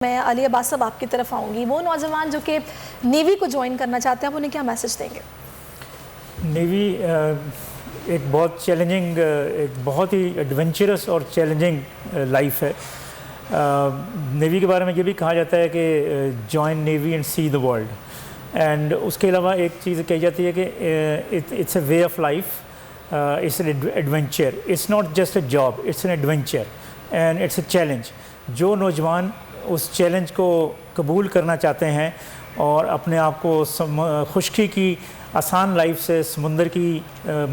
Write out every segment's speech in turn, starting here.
میں علی عباس صاحب آپ کی طرف آؤں گی. وہ نوجوان جو کہ نیوی کو جوائن کرنا چاہتے ہیں آپ انہیں کیا میسج دیں گے؟ نیوی ایک بہت چیلنجنگ، ایک بہت ہی ایڈونچرس اور چیلنجنگ لائف ہے. نیوی کے بارے میں یہ بھی کہا جاتا ہے کہ join navy and see the world. And اس کے علاوہ ایک چیز کہی جاتی ہے کہ it's a way of life, it's an adventure, it's not just a job, it's an adventure and it's a challenge. جو نوجوان اس چیلنج کو قبول کرنا چاہتے ہیں اور اپنے آپ کو خشکی کی آسان لائف سے سمندر کی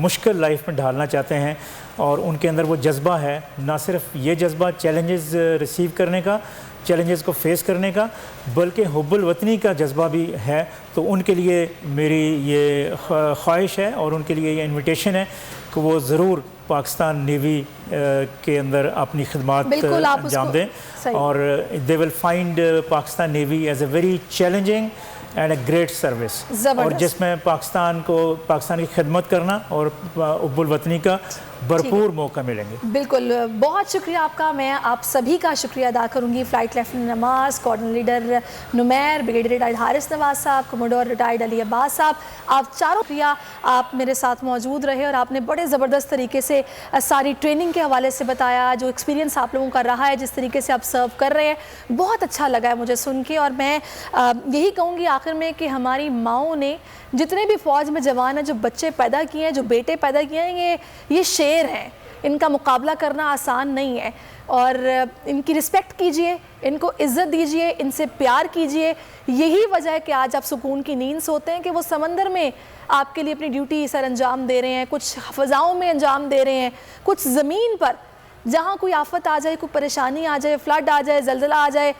مشکل لائف میں ڈھالنا چاہتے ہیں، اور ان کے اندر وہ جذبہ ہے، نہ صرف یہ جذبہ چیلنجز ریسیو کرنے کا، چیلنجز کو فیس کرنے کا، بلکہ حب الوطنی کا جذبہ بھی ہے، تو ان کے لیے میری یہ خواہش ہے اور ان کے لیے یہ انویٹیشن ہے کہ وہ ضرور پاکستان نیوی کے اندر اپنی خدمات انجام دیں، اور they will find Pakistan navy as a very challenging and a great service, اور جس میں پاکستان کی خدمت کرنا اور حب الوطنی کا بھرپور موقع ملیں گے. بالکل، بہت شکریہ آپ کا. میں آپ سبھی کا شکریہ ادا کروں گی. فلائٹ لیفٹیننٹ نماز، cordon leader نمیر، brigadier retired Haris نواز صاحب، کموڈور ریٹائرڈ علی عباس صاحب، آپ چاروں شکریہ. آپ میرے ساتھ موجود رہے اور آپ نے بڑے زبردست طریقے سے ساری ٹریننگ کے حوالے سے بتایا، جو ایکسپیرینس آپ لوگوں کا رہا ہے، جس طریقے سے آپ سرو کر رہے ہیں، بہت اچھا لگا ہے مجھے سن کے. اور میں یہی کہوں گی آخر میں کہ ہماری ماؤں نے جتنے بھی فوج میں جوان ہیں، جو بچے پیدا کیے ہیں، جو بیٹے پیدا کیے ہیں، یہ شیر ہیں. ان کا مقابلہ کرنا آسان نہیں ہے، اور ان کی رسپیکٹ کیجئے، ان کو عزت دیجئے، ان سے پیار کیجئے. یہی وجہ ہے کہ آج آپ سکون کی نیند سوتے ہیں کہ وہ سمندر میں آپ کے لیے اپنی ڈیوٹی سر انجام دے رہے ہیں، کچھ فضاؤں میں انجام دے رہے ہیں، کچھ زمین پر جہاں کوئی آفت آ جائے، کوئی پریشانی آ جائے، فلڈ آ جائے، زلزلہ آ جائے،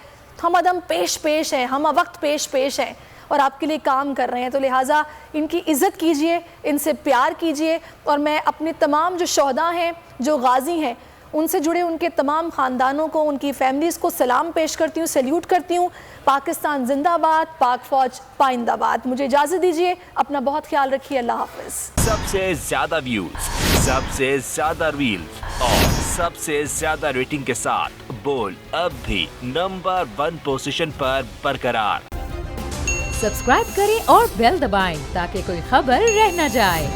ہم عدم پیش ہیں، ہم وقت پیش ہیں اور آپ کے لیے کام کر رہے ہیں. تو لہٰذا ان کی عزت کیجئے، ان سے پیار کیجئے. اور میں اپنے تمام جو شہداء ہیں، جو غازی ہیں، ان سے جڑے ان کے تمام خاندانوں کو، ان کی فیملیز کو سلام پیش کرتی ہوں، سیلیوٹ کرتی ہوں. پاکستان زندہ باد، پاک فوج پائندہ باد. مجھے اجازت دیجئے، اپنا بہت خیال رکھیے. اللہ حافظ. سب سے زیادہ ویوز، سب سے زیادہ ریلز اور سب سے زیادہ ریٹنگ کے ساتھ بول اب بھی نمبر 1 پوزیشن پر برقرار. سبسکرائب کریں اور بیل دبائیں تاکہ کوئی خبر رہ نہ جائے.